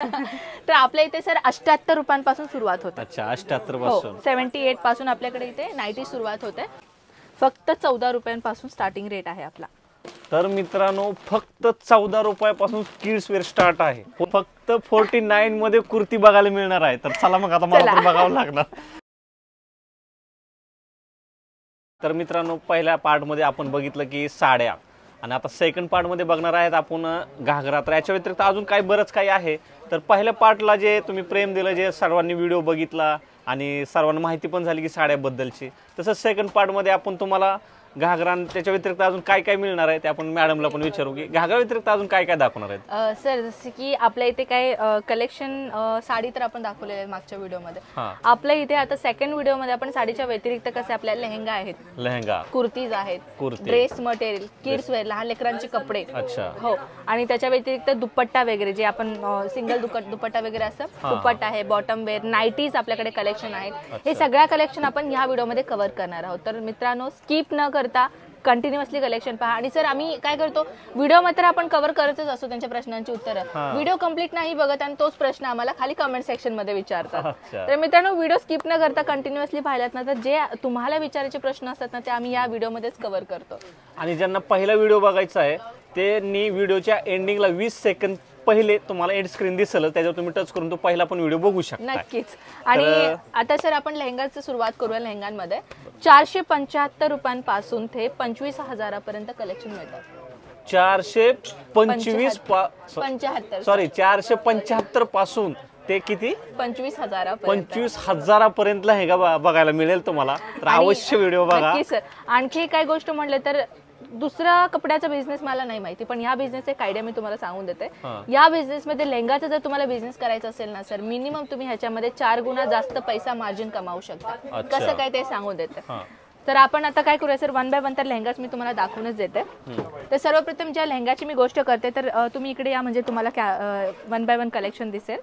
तर आपल्या इथे सर 78 रुपयांपासून सुरुवात होते. अच्छा 78 पासून. 78 पासून आपल्याकडे इथे नाईटी सुरुवात होते. फक्त 14 रुपयांपासून स्टार्टिंग रेट आहे आपला. तर मित्रांनो फक्त 14 रुपयापासून किड्स वेअर स्टार्ट आहे. फक्त 49 मध्ये कुर्ती बघायला मिळणार आहे. तर चला मग आता मला पण बघावं लागणार. तर मित्रांनो पहिल्या पार्ट मध्ये आपण बघितलं की साड्या आणि आता सेकंड पार्ट मध्ये बघणार आहेत आपण घागरा. तर याच्या व्यतिरिक्त अजून काही बरंच काही आहे. तर पहिल्या पार्टला जे तुम्ही प्रेम दिलं, जे सर्वांनी व्हिडिओ बघितला आणि सर्वांना माहिती पण झाली की साड्याबद्दलची, तसंच सेकंड पार्ट मध्ये आपण तुम्हाला घागरा त्याच्या व्यतिरिक्त अजून काय काय मिळणार आहे ते आपण मॅडमला पण विचारू की घागरा व्यतिरिक्त अजून काय काय दाखवणार आहेत. सर जसे की आपल्या इथे काय कलेक्शन साडी तर आपण दाखवलेले आहे मागच्या व्हिडिओमध्ये. आपल्या इथे आता सेकंड व्हिडिओमध्ये आपण साडीच्या व्यतिरिक्त कसे आपल्याला लेहंगा आहेत, लेहंगा कुर्तीज आहेत, ड्रेस मटेरियल, किड्स वेअर, लहान लेकरांचे कपडे. अच्छा हो. आणि त्याच्या व्यतिरिक्त दुपट्टा वगैरे जे आपण सिंगल दुपट्टा वगैरे असं दुपट्टा आहे, बॉटम वेअर, नाईटीज आपल्याकडे कलेक्शन आहेत. हे सगळ्या कलेक्शन आपण ह्या व्हिडिओमध्ये कव्हर करणार आहोत. तर मित्रांनो स्किप न करता कंटिन्युअसली कलेक्शन पहा. आणि सर आम्ही काय करतो व्हिडिओ मध्ये आपण कव्हर करतच असतो त्यांच्या प्रश्नांची उत्तरं. व्हिडिओ कंप्लीट नाही बघत आणि तोच प्रश्न आम्हाला खाली कमेंट सेक्शन मध्ये विचारतात. तर मित्रांनो व्हिडिओ स्किप न करता कंटिन्युअसली पाहिलात ना तर जे तुम्हाला विचारायचे प्रश्न असतात ना ते आम्ही या व्हिडिओ मध्येच कव्हर करतो. आणि ज्यांना पहिला व्हिडिओ बघायचा आहे त्यांनी व्हिडिओच्या एंडिंगला 20 सेकंद पहिले तुम्हाला एंड स्क्रीन दिसेल, त्याच्यावर तुम्ही टच करून तो पहिला पण व्हिडिओ बघू शकता. नक्कीच. आणि आता सर आपण लेहंगाची सुरुवात करूया. लेहंगांमध्ये 475 रुपयांपासून ते 25,000 पर्यंत कलेक्शन मिळतात. 475 पासून ते किती 25,000 पर्यंत लेहंगा बघायला मिळेल तुम्हाला. तर अवश्य व्हिडिओ बघा. नक्की सर. आणखी काय गोष्ट म्हणले तर दुसरा कपड्याचा बिझनेस मला नाही माहिती, पण या बिझनेसचा एक आयडिया मी तुम्हाला सांगून देते. या बिझनेसमध्ये लेहंगाचा जर तुम्हाला बिझनेस करायचा असेल ना सर, मिनिमम तुम्ही ह्याच्यामध्ये 4 गुणा जास्त पैसा मार्जिन कमावू शकता. कसं काय ते सांगून देते. तर आपण आता काय करूया सर, 1 बाय 1 तर लेहंगाच मी तुम्हाला दाखवूनच देते. तर सर्वप्रथम ज्या लेहंगाची मी गोष्ट करते तर तुम्ही इकडे या, म्हणजे तुम्हाला 1 बाय 1 कलेक्शन दिसेल.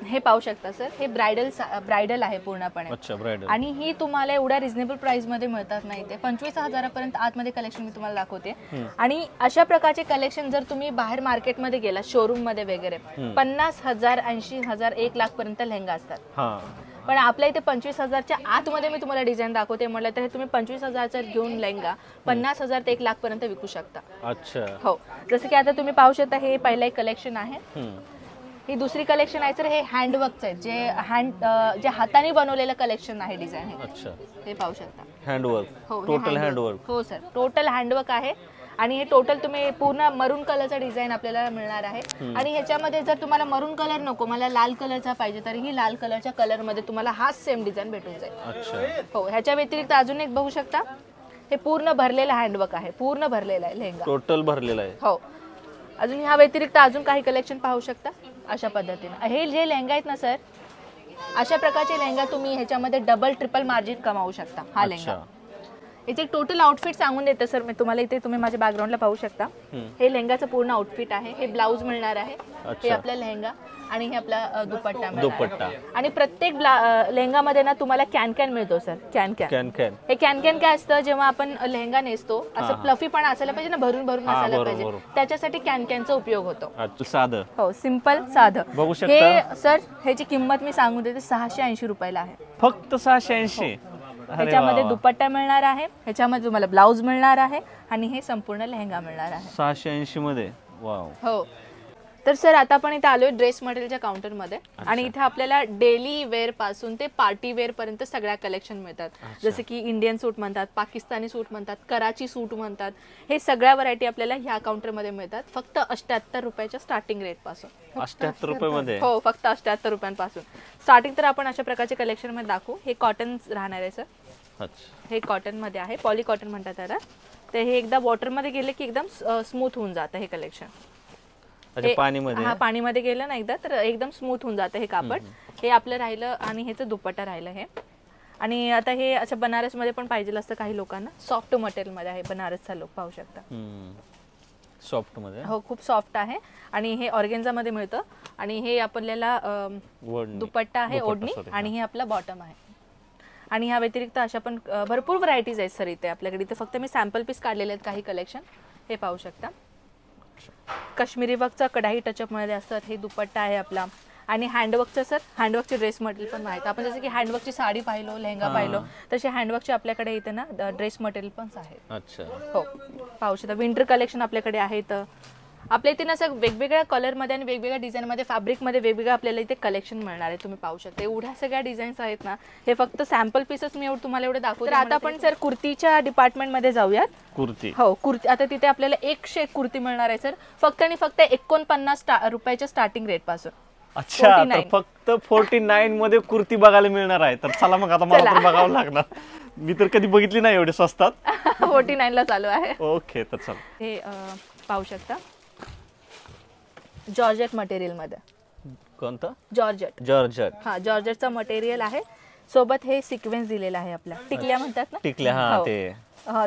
हे पाहू शकता सर, हे ब्रायडल आहे पूर्णपणे. आणि ही तुम्हाला एवढ्या रिझनेबल प्राइस मध्ये मिळतात नाही. ते 25,000 पर्यंत आतमध्ये कलेक्शन मी तुम्हाला दाखवते. आणि अशा प्रकारचे कलेक्शन जर तुम्ही बाहेर मार्केटमध्ये गेला शोरूम मध्ये वगैरे 50,000, 80,000, 1 लाख पर्यंत लेहंगा असतात. पण आपल्या इथे 25,000च्या आतमध्ये मी तुम्हाला डिझाईन दाखवते म्हटलं तर हे तुम्ही 25,000चा घेऊन लेहंगा 50,000 ते 1 लाख पर्यंत विकू शकता. अच्छा. हो. जसं की आता तुम्ही पाहू शकता हे पहिलं एक कलेक्शन आहे. ही दुसरी कलेक्शन आहे सर, हे हँडवर्कचं आहे, जे हाताने बनवलेलं कलेक्शन आहे डिझाईन. हे पाहू शकता हँडवर्क. Total handwork. हो सर, टोटल हँडवर्क आहे. आणि हे टोटल तुम्ही पूर्ण मरून कलरचा डिझाईन आपल्याला मिळणार आहे. आणि ह्याच्यामध्ये जर तुम्हाला मरून कलर नको, मला लाल कलरचा पाहिजे, तर ही लाल कलरच्या कलर मध्ये तुम्हाला हाच सेम डिझाईन भेटून जाईल. हो. ह्याच्या व्यतिरिक्त अजून एक बघू शकता, हे पूर्ण भरलेलं हँडवर्क आहे, पूर्ण भरलेला आहे लेहंगा, टोटल भरलेला आहे. हो. अजून ह्या व्यतिरिक्त अजून काही कलेक्शन पाहू शकता अशा पद्धतीने. हे जे लेहंगा आहेत ना सर, अशा प्रकारचे लेहंगा तुम्ही ह्याच्यामध्ये डबल ट्रिपल मार्जिन कमावू शकता. हा लेहंगा याचे टोटल आउटफिट सांगून देते सर मी तुम्हाला. इथे तुम्ही माझ्या बॅकग्राऊंडला पाहू शकता, हे लेहंगाचं पूर्ण आउटफिट आहे. हे ब्लाऊज मिळणार आहे, हे आपला लेहंगा, आणि हे आपला दुपट्टा. आणि प्रत्येक लेहंगामध्ये ना तुम्हाला कॅन मिळतो सर. कॅन हे कॅन काय असतं, जेव्हा आपण लेहंगा नेसतो असं फ्लफी पण असायला पाहिजे ना, भरून असायला पाहिजे, त्याच्यासाठी कॅनचा उपयोग होतो. साधं. हो, सिंपल साधं. हे सर ह्याची किंमत मी सांगून देते 680 रुपयाला आहे. फक्त 680. ह्याच्यामध्ये दुपट्टा मिळणार आहे, ह्याच्यामध्ये तुम्हाला ब्लाऊज मिळणार आहे, आणि हे संपूर्ण लेहंगा मिळणार आहे 680 मध्ये. वाव. हो. तर सर आता आपण इथे आलोय ड्रेस मटेरियलच्या काउंटर मध्ये. आणि इथे आपल्याला डेली वेअर पासून ते पार्टी वेअर पर्यंत सगळ्या कलेक्शन मिळतात. जसे की इंडियन सूट म्हणतात, पाकिस्तानी सूट म्हणतात, कराची सूट म्हणतात. हे सगळ्या व्हरायटी आपल्याला ह्या काउंटर मध्ये मिळतात फक्त 78 रुपयाच्या स्टार्टिंग रेट पासून. 78 रुपयामध्ये? हो, फक्त 78 रुपयांपासून स्टार्टिंग. तर आपण अशा प्रकारचे कलेक्शन मध्ये दाखवू. हे कॉटन राहणार आहे सर. हे कॉटन मध्ये आहे, पॉली कॉटन म्हणतात त्याला. तर हे एकदा वॉटर मध्ये गेले की एकदम स्मूथ होऊन जातं हे कलेक्शन. पाणीमध्ये गेलं ना एकदा तर एकदम स्मूथ होऊन जातं हे कापड. हे आपलं राहिलं, आणि ह्याचं दुपट्टा राहिलं हे. आणि आता हे असं बनारस मध्ये पण पाहिजे असतं काही लोकांना, सॉफ्ट मटेरियल मध्ये आहे. बनारसचा लुक पाहू शकता. सॉफ्ट मध्ये. हो, खूप सॉफ्ट आहे. आणि हे ऑर्गेन्झा मध्ये मिळतं. आणि हे आपल्याला दुपट्टा आहे, ओढणी, आणि हे आपला बॉटम आहे. आणि ह्या व्यतिरिक्त अशा पण भरपूर व्हरायटीज आहेत सर इथे आपल्याकडे. इथे फक्त मी सॅम्पल पीस काढलेले आहेत काही कलेक्शन, हे पाहू शकता. काश्मीरी वर्कचा कढाई टचअपमध्ये असतात. हे दुपट्टा आहे आपला. आणि हँडवर्कचं सर, हँडवर्कचे ड्रेस मटेरियल पण आहेत. आपण जसं की हँडवर्कची साडी पाहिलो, लेहंगा पाहिलो, तसे हँडवर्कचे आपल्याकडे इथे ना ड्रेस मटेरियल पण आहेत. अच्छा, हो पाहू शकता. विंटर कलेक्शन आपल्याकडे आहेत. आपल्या इथे ना सर वेगवेगळ्या कलरमध्ये आणि वेगवेगळ्या डिझाईनमध्ये, फॅब्रिकमध्ये वेगवेगळं आपल्याला इथे कलेक्शन मिळणार आहे. तुम्ही पाहू शकता एवढ्या सगळ्या डिझाईन्स आहेत ना. हे फक्त सॅम्पल पीसच मी तुम्हाला एवढे दाखवते. तर आता आपण सर कुर्तीच्या डिपार्टमेंटमध्ये जाऊयात. कुर्ती, हो कुर्ती. आता तिथे आपल्याला 100 कुर्ती मिळणार आहे सर, फक्त आणि फक्त 49 रुपयाच्या स्टार्टिंग रेट पासून. अच्छा, तर फक्त 49 मध्ये कुर्ती बघायला मिळणार आहे. तर चला मग आता मला पण बघावं लागणार. मी तर कधी बघितली नाही एवढे स्वस्तात. 49 ला चालू आहे. ओके, तर चल. हे पाहू शकता जॉर्जेट मटेरियल मध्ये. कोणतं? जॉर्जेट. जॉर्जेट. हा, जॉर्जेटचा मटेरियल आहे. सोबत हे सिक्वेन्स दिलेला आहे आपल्या. टिकल्या म्हणतात ना, टिकल्या. हा, ते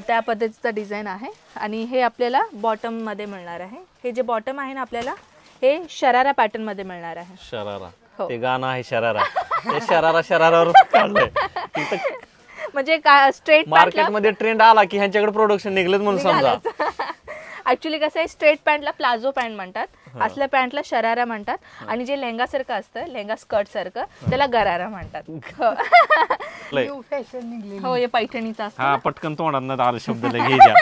त्या पद्धतीचा डिझाईन आहे. आणि हे आपल्याला बॉटम मध्ये मिळणार आहे. हे जे बॉटम आहे ना आपल्याला, हे शरारा पॅटर्न मध्ये मिळणार आहे. शरारा, हो. ते गाणं आहे शरारा. ते शरारावर काढलंय. म्हणजे काय स्ट्रेट मार्केट मध्ये ट्रेंड आला की ह्यांच्याकडे प्रोडक्शन निघलेत म्हणून समजा. ऍक्च्युली कसं आहे, स्ट्रेट पॅन्टला प्लाझो पॅन्ट म्हणतात, असल्या पॅन्टला शरारा म्हणतात, आणि जे लेहंगा सारखं असतं, लेहंगा स्कर्ट सारखं, त्याला गरारा म्हणतात. हो, हे पैठणीचा असतं. हा, पटकन तोंडात आलं शब्द घ्यायच्या.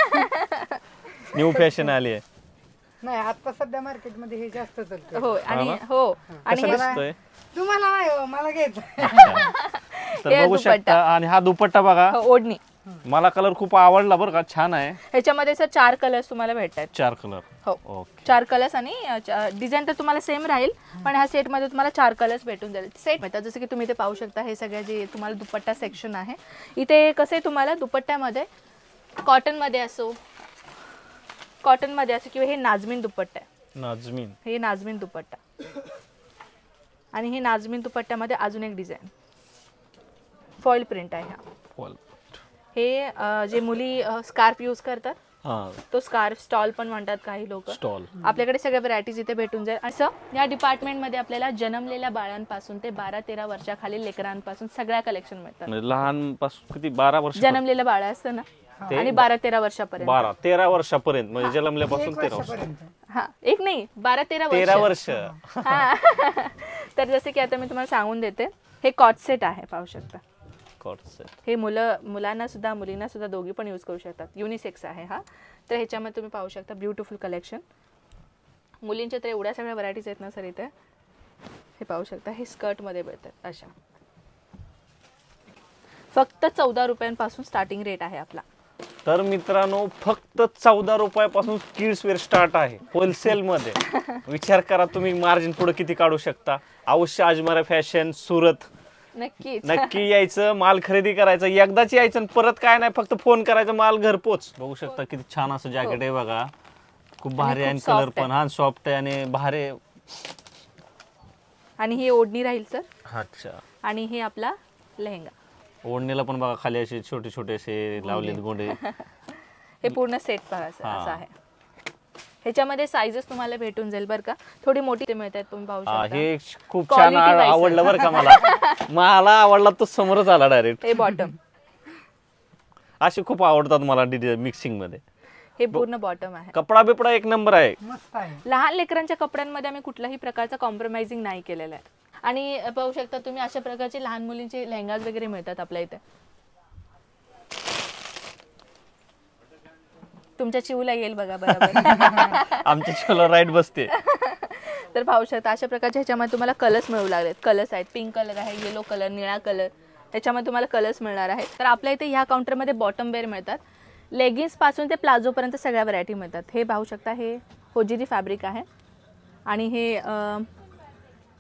न्यू फॅशन आली आहे. नाही, आता सध्या मार्केटमध्ये हे जास्त चालतं. हो, आणि हो, आणि दिसतोय तुम्हाला नाही हो, मला घ्यायचं. तर बघू शकता. आणि हा दुपट्टा बघा, ओढणी. मला कलर खूप आवडला बरं का, छान आहे. ह्याच्यामध्ये सर 4 कलर्स तुम्हाला भेटतात. 4 कलर. हो, ओके. 4 कलर्स. आणि डिझाईन तर तुम्हाला सेम राहील, पण ह्या सेट मध्ये तुम्हाला 4 कलर्स भेटून जाईल. सेट मिळतात. जसं की तुम्ही इथे पाहू शकता, हे सगळं जे तुम्हाला दुपट्टा सेक्शन आहे इथे. कसं आहे, तुम्हाला दुपट्ट्यामध्ये कॉटन मध्ये असो किंवा हे नाजमीन दुपट्टा आहे. नाजमीन, हे नाजमीन दुपट्टा. आणि हे नाजमीन दुपट्ट्यामध्ये अजून एक डिझाईन फॉईल प्रिंट आहे. हा, हे जे मुली स्कार्फ यूज करतात, तो स्कार्फ स्टॉल पण म्हणतात काही लोक. स्टॉल. आपल्याकडे सगळ्या व्हरायटीज इथे भेटून जाईल. असं या डिपार्टमेंटमध्ये आपल्याला जन्मलेल्या बाळांपासून ते 12-13 वर्षाखालील लेकरांपासून सगळ्या कलेक्शन मिळतात. लहान पासून किती, 12 वर्ष जन्मलेलं बाळ असतं ना, आणि 12-13 वर्षापर्यंत. 12-13 वर्षापर्यंत, म्हणजे जन्मल्यापासून 13 वर्ष. हा, एक नाही, 12-13 वर्ष. हा. तर जसे की आता मी तुम्हाला सांगून देते, हे कॉट सेट आहे, पाहू शकता. हे मुलांना सुद्धा मुलींना सुद्धा दोघी पण यूज करू शकतात. युनिसेक्स आहे हा. तर ह्याच्यामध्ये तुम्ही पाहू शकता ब्युटिफुल कलेक्शन. मुलींच्या तर एवढ्या सगळ्या व्हरायटीज आहेत ना सर इथे. हे पाहू शकता, हे स्कर्ट मध्ये मिळतात अशा. फक्त 14 रुपयांपासून स्टार्टिंग रेट आहे आपला. तर मित्रांनो, फक्त 14 रुपयापासून किड्स वेअर स्टार्ट आहे होलसेल मध्ये. विचार करा तुम्ही मार्जिन पुढे किती काढू शकता. अवश्य अजमेरा फॅशन, सुरत नक्की यायचं, माल खरेदी करायचं. एकदाच यायचं, परत काय नाही, फक्त फोन करायचा, माल घरपोच. बघू शकता किती छान असं जॅकेट आहे बघा. खूप भारी आहे. कलर पण हा सॉफ्ट आहे आणि भारी. आणि ही ओढणी राहील सर. अच्छा. आणि हे आपला लेहंगा. ओढणीला पण बघा खाली असे छोटे छोटे असे लावलेत गोंडे. हे पूर्ण सेट पहा असं आहे. ह्याच्यामध्ये साइजेस तुम्हाला भेटून जाईल बरं का. थोडी मोठी ते मिळतात, तुम्ही पाहू शकता. हे खूप छान आवडलं बरं का मला आवडला तो समोरच आला डायरेक्ट. हे बॉटम असे खूप आवडतात मला मिक्सिंग मध्ये. हे पूर्ण बॉटम आहे. कपडा बिपडा एक नंबर आहे. मस्त आहे. लहान लेकरांच्या कपड्यांमध्ये आम्ही कुठल्याही प्रकारचा कॉम्प्रोमाइजिंग नाही केलेला आहे. आणि पाहू शकता तुम्ही, अशा प्रकारचे लहान मुलींचे लेहंगाज वगैरे मिळतात आपल्या इथे. तुमच्या चिवला येईल बघा बरोबर. आमच्या चिवला राईट बसते. तर पाहू शकता अशा प्रकारच्या ह्याच्यामध्ये तुम्हाला कलर्स मिळू लागलेत. कलर्स आहेत, पिंक कलर आहे, येलो कलर, निळा कलर, ह्याच्यामध्ये तुम्हाला कलर्स मिळणार आहेत. तर आपल्या इथे ह्या काउंटरमध्ये बॉटम वेअर मिळतात. लेगिन्स पासून ते प्लाझो पर्यंत सगळ्या व्हरायटी मिळतात. हे पाहू शकता, हे होजिरी फॅब्रिक आहे. आणि हे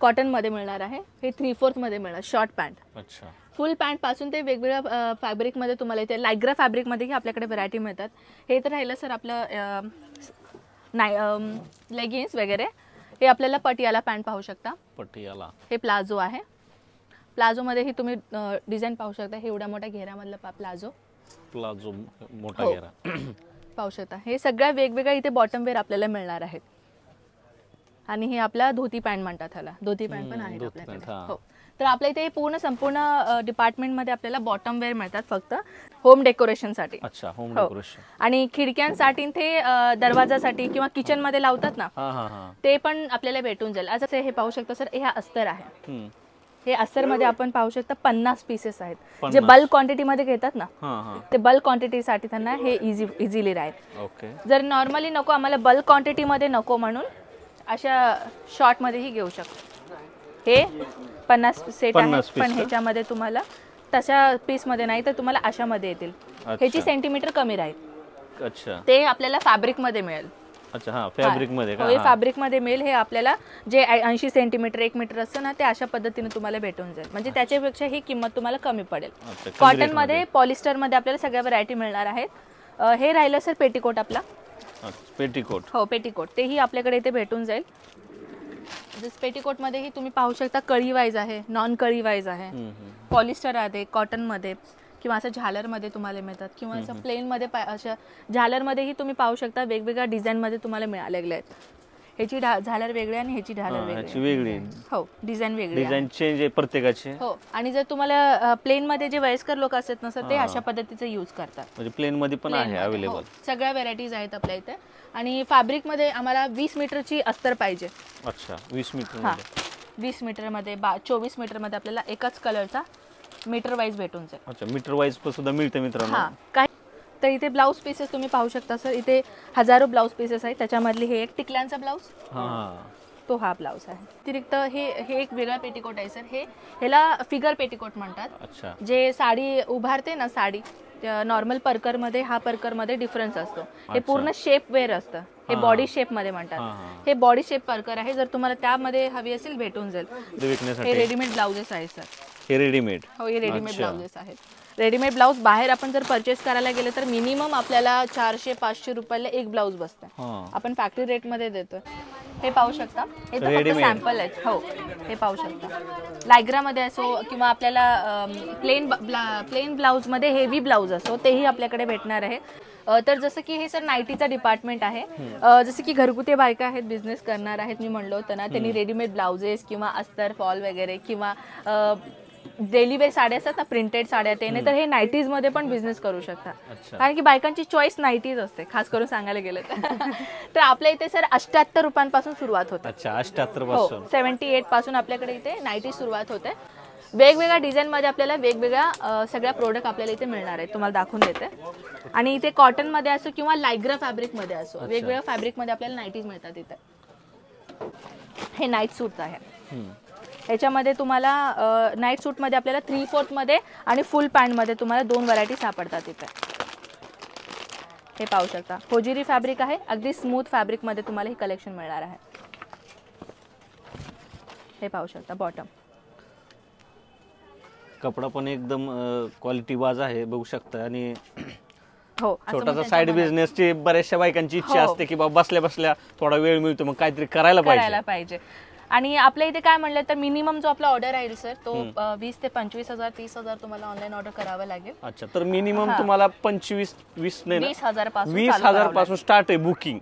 कॉटन मध्ये मिळणार आहे. हे 3/4 मध्ये मिळणार शॉर्ट पॅन्ट. अच्छा. फुल पॅन्ट पासून ते वेगवेगळ्या फॅब्रिक मध्ये तुम्हाला इथे लायग्रा फॅब्रिक मध्येही आपल्याकडे व्हरायटी मिळतात. हे तर राहिलं सर आपलं लेगिन्स वगैरे. हे आपल्याला पटियाला पॅन्ट पाहू शकता. पटियाला. हे प्लाझो आहे. प्लाझो मध्येही तुम्ही डिझाईन पाहू शकता. हे एवढ्या मोठ्या घेऱ्यामधलं प्लाझो मोठा घेरा पाहू शकता. हे सगळ्या वेगवेगळ्या इथे बॉटम वेअर आपल्याला मिळणार आहेत. आणि हे आपला धोती पॅन्ट म्हणतात ह्याला. धोती पॅन्ट पण आहे आपल्याकडे. हो, तर आपल्या इथे पूर्ण संपूर्ण डिपार्टमेंटमध्ये आपल्याला बॉटम वेअर मिळतात फक्त होम डेकोरेशनसाठी. अच्छा, होम हो. डेकोरेशन. आणि खिडक्यांसाठी ते दरवाजासाठी किंवा किचन मध्ये लावतात ना, हा हा हा. ते पण आपल्याला भेटून जाईल. आज हे पाहू शकता सर, हे अस्तर आहे. हम्म. हे अस्तर मध्ये आपण पाहू शकता 50 पीसेस आहेत. 50. जे बल्क क्वांटिटी मध्ये घेतात ना, हा हा. ते बल्क क्वांटिटीसाठी त्यांना हे इझिली राहील. ओके. जर नॉर्मली नको आम्हाला बल्क क्वांटिटी मध्ये नको म्हणून अशा शॉर्ट मध्येही घेऊ शकतो. हे 50 सेट 50 आहे, piece पण का? ह्याच्यामध्ये तुम्हाला तशा पीस मध्ये नाही तर तुम्हाला अशामध्ये येतील. ह्याची सेंटीमीटर कमी राहील. अच्छा. ते आपल्याला फॅब्रिक मध्ये मिळेल. अच्छा, हा, फॅब्रिक मध्ये का? हे हा. फॅब्रिक मध्ये मिळेल. हे आपल्याला जे 80 सेंटीमीटर 1 मीटर असतं ना, ते अशा पद्धतीने तुम्हाला भेटून जाईल. म्हणजे त्याच्यापेक्षा ही किंमत तुम्हाला कमी पडेल. अच्छा, कमी कॉटन rate मध्ये, पॉलिस्टर मध्ये आपल्याला सगळ्या व्हरायटी मिळणार आहेत. हे राहिलं सर पेटीकोट आपला. पेटीकोट. हो, पेटीकोट तेही आपल्याकडे इथे भेटून जाईल. जस पेटीकोट मध्येही तुम्ही पाहू शकता कळी वाईज आहे, नॉन कळी वाईज आहे, पॉलिस्टर आहे, कॉटन मध्ये किंवा असं झालर मध्ये तुम्हाला मिळतात किंवा असं प्लेन मध्ये अशा झालर मध्येही तुम्ही पाहू शकता वेगवेगळ्या डिझाईन मध्ये तुम्हाला मिळालेले आहेत. ह्याची झालर वेगळी आणि ह्याची झालर वेगळी. हो, डिझाईन वेगळी. डिझाईन चेंज आहे प्रत्येकाचे. हो, आणि जर तुम्हाला प्लेन मध्ये जे वयस्कर लोक असतात ना सर, ते अशा पद्धतीचे यूज करतात. म्हणजे प्लेन मध्ये पण आहे अवेलेबल. सगळ्या व्हरायटीज आहेत आपल्या इथे. आणि फॅब्रिक मध्ये आम्हाला 20 मीटरची अस्तर पाहिजे. अच्छा, 20 मीटर हा, मध्ये. 20 मीटर मध्ये 24 मीटर मध्ये आपल्याला एकाच कलरचा मीटर वाईज भेटून जाईल. अच्छा, मीटर वाईज पण सुद्धा मिळते मित्रांनो. हा, काय तर इथे ब्लाऊज पीसेस तुम्ही पाहू शकता सर. इथे हजारो ब्लाऊज पीसेस आहेत. त्याच्यामधले हे एक टिकल्यांचा ब्लाऊज, हा, तो हा ब्लाऊज आहे. अतिरिक्त हे एक वेगळा पेटीकोट आहे सर. ह्याला फिगर पेटीकोट म्हणतात. अच्छा. जे साडी उभारते ना, साडी नॉर्मल परकर मध्ये, हा परकर मध्ये डिफरन्स असतो. हे पूर्ण शेप वेअर असतं. हे बॉडी शेप मध्ये म्हणतात. हे बॉडी शेप परकर आहे. जर तुम्हाला त्यामध्ये हवी असेल भेटून जाईल. हे रेडीमेड ब्लाउजेस आहेत सर. हे रेडीमेड. हो, हे रेडीमेड ब्लाउजेस आहेत. रेडीमेड ब्लाऊज बाहेर आपण जर परचेस करायला गेले तर मिनिमम आपल्याला 400-500 रुपयाला एक ब्लाऊज बसतं. आपण फॅक्टरी रेट मध्ये देतो. हे पाहू शकता, हे तर फक्त सॅम्पल आहेत. हो, हे पाहू शकता. लायग्रा मध्ये असो किंवा आपल्याला प्लेन ब्लाऊज मध्ये हेवी ब्लाऊज असो, तेही आपल्याकडे भेटणार आहे. तर जसं की हे सर नाईटीचा डिपार्टमेंट आहे. जसं की घरगुती बायका आहेत, बिझनेस करणार आहेत, मी म्हणलो होतं ना, त्यांनी रेडीमेड ब्लाउजेस किंवा अस्तर फॉल वगैरे किंवा डेली वेअर साड्या असतात ना, प्रिंटेड साड्या, ते नाही तर हे नाईटीज मध्ये पण बिझनेस करू शकता. कारण की बायकांची चॉईस नाईटीज असते, खास करून सांगायला गेलं तर आपल्या इथे सर 78 रुपयांपासून सुरुवात होते. अच्छा, 78 पासून. 78 पासून आपल्याकडे इथे नाईटी सुरुवात होते. वेगवेगळ्या डिझाईन मध्ये आपल्याला वेगवेगळ्या सगळ्या प्रोडक्ट आपल्याला इथे मिळणार आहेत. तुम्हाला दाखवून देते. आणि इथे कॉटन मध्ये असो किंवा लायग्रा फॅब्रिक मध्ये असो, वेगवेगळ्या फॅब्रिक मध्ये आपल्याला नाईटीज मिळतात. इथे हे नाईट सूट आहे. ह्याच्यामध्ये तुम्हाला नाईट सूट मध्ये आपल्याला 3/4 मध्ये आणि फुल पॅन्ट मध्ये तुम्हाला 2 व्हरायटी सापडतात इथे. हे पाहू शकता, होजिरी फॅब्रिक आहे. अगदी स्मूथ फॅब्रिक मध्ये तुम्हाला हे कलेक्शन मिळणार आहे. हे पाहू शकता बॉटम. कपडा पण एकदम क्वालिटी वाज आहे, बघू शकता. आणि हो, छोटासा साइड बिझनेसची बऱ्याचशा बायकांची इच्छा असते की बाबा बसल्या बसल्या थोडा वेळ मिळतो, मग काहीतरी करायला पाहिजे. आणि आपल्या इथे काय म्हणलं तर मिनिमम जो आपला ऑर्डर राहील सर, तो 20 ते 25,000 30,000 तुम्हाला ऑनलाईन ऑर्डर करावं लागेल. अच्छा, तर मिनिमम तुम्हाला 20 नाही ना, 20,000 पासून स्टार्ट आहे बुकिंग.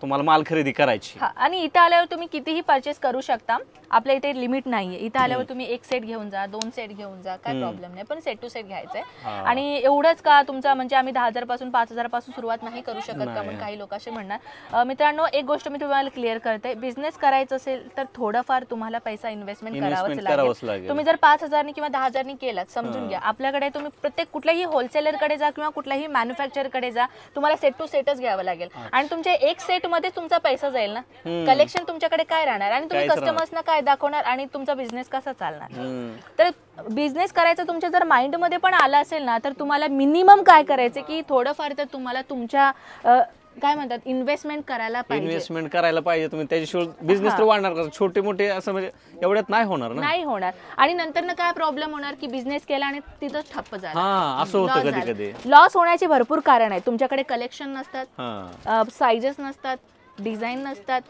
तुम्हाला माल खरेदी करायची. आणि इथे आल्यावर तुम्ही कितीही परचेस करू शकता. आपल्या इथे लिमिट नाहीये. इथे आल्यावर तुम्ही 1 सेट घेऊन जा, 2 सेट घेऊन जा, काय प्रॉब्लेम नाही. पण सेट टू सेट घ्यायचंय. आणि एवढंच का तुमचा म्हणजे आम्ही 10,000 पासून 5,000 पासून सुरुवात नाही करू शकत का, म्हणून काही लोक असे म्हणणार. मित्रांनो, एक गोष्ट मी तुम्हाला क्लिअर करते. बिझनेस करायचं असेल तर थोडंफार तुम्हाला पैसा इन्व्हेस्टमेंट करावंच लागेल. तुम्ही जर 5,000 किंवा 10,000 केलात, समजून घ्या, आपल्याकडे तुम्ही प्रत्येक कुठल्याही होलसेलर कडे जा किंवा कुठल्याही मॅन्युफॅक्चर कडे जा, तुम्हाला सेट टू सेटच घ्यावं लागेल. आणि तुमच्या एक सेट मध्ये तुमचा पैसा जाईल ना, कलेक्शन तुमच्याकडे काय राहणार आणि तुम्ही कस्टमर्सना काय दाखवणार आणि तुमचा बिझनेस कसा चालणार. तर बिझनेस करायचं तुमच्या जर माइंड मध्ये पण आला असेल ना, तर तुम्हाला मिनिमम काय करायचं की थोडंफार तर तुम्हाला तुमच्या काय म्हणतात इन्व्हेस्टमेंट करायला पाहिजे. तुम्ही त्याच्याशिवाय बिझनेस तर वाढणार का? छोटे मोठे असं म्हणजे एवढ्यात नाही होणार ना, नाही होणार. आणि नंतर ना काय प्रॉब्लेम होणार की बिझनेस केला आणि तिथं ठप्प झाला. असं होतं कधी कधी. लॉस होण्याचे भरपूर कारण आहे. तुमच्याकडे कलेक्शन नसतात, साइजेस नसतात, डिझाईन नसतात,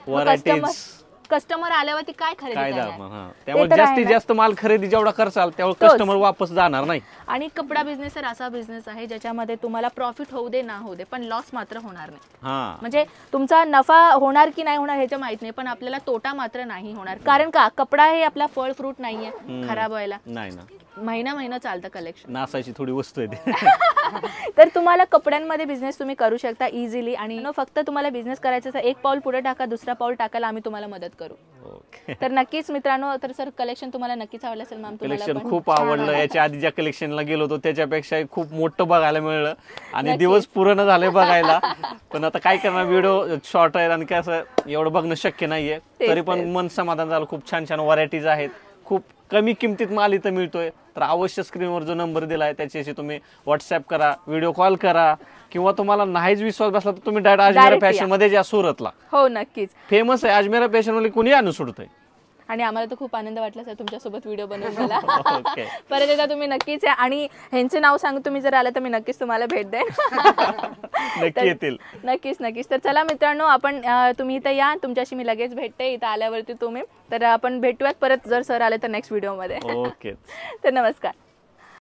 कस्टमर आल्यावरती काय खरेदी काय करणार? जाणार हा त्यामुळे तर आहे जास्तीत ना. जास्त माल खरेदी जेवढा करसाल तेवढा तोच. कस्टमर वापस जाणार नाही. आणि कपडा बिझनेस तर असा बिझनेस आहे ज्याच्यामध्ये तुम्हाला प्रॉफिट होऊ दे ना होऊ दे पण लॉस मात्र होणार नाही. हा म्हणजे तुमचा नफा होणार की नाही होणार ह्याचं माहित नाही पण आपल्याला तोटा मात्र नाही होणार. कारण का कपडा हे आपला फळ फ्रूट नाहीये खराब व्हायला, नाही ना, महिना चालतं कलेक्शन. नासायची थोडी वस्तू आहे ते. तर तुम्हाला कपड्यांमध्ये बिझनेस तुम्ही करू शकता इझिली. आणि फक्त तुम्हाला बिझनेस करायचा असेल, एक पाऊल पुढे टाका, दुसरा पाऊल टाकायला आम्ही तुम्हाला मदत करू. ओके. तर नक्कीच मित्रांनो, तर सर कलेक्शन तुम्हाला नक्कीच आवडलं असेल मॅम. कलेक्शन खूप आवडलं. याच्या आधी ज्या कलेक्शनला गेलो होतो त्याच्यापेक्षा खूप मोठं बघायला मिळालं आणि दिवस पूर्ण झाले बघायला. पण आता काय करणार, व्हिडिओ शॉर्ट आहे आणि काय असं एवढं बघणं शक्य नाहीये. तरी पण मन समाधान झालं. खूप छान छान व्हरायटीज आहेत, खूप कमी किमतीत माल इथं मिळतोय. तर अवश्य स्क्रीनवर जो नंबर दिलाय त्याच्याशी तुम्ही व्हॉट्सअप करा, व्हिडिओ कॉल करा, किंवा तुम्हाला नाहीच विश्वास बसला तर तुम्ही डायरेक्ट अजमेरा Direct फॅशन या. मध्ये ज्या सुरतला हो नक्कीच. फेमस आहे अजमेरा फॅशन मध्ये कोणी आणून सोडतंय. आणि आम्हाला तर खूप आनंद वाटला सर तुमच्यासोबत व्हिडिओ बनवून मला. ओके. परत एकदा तुम्ही नक्कीच या. आणि ह्यांचं नाव सांगून तुम्ही जर आलं तर मी नक्कीच तुम्हाला भेट देईन. नक्की येतील. नक्कीच. तर चला मित्रांनो, आपण तुम्ही इथं या, तुमच्याशी मी लगेच भेटते इथं आल्यावरती तुम्ही. तर आपण भेटूयात परत जर सर आले तर नेक्स्ट व्हिडिओमध्ये. ओके. तर नमस्कार.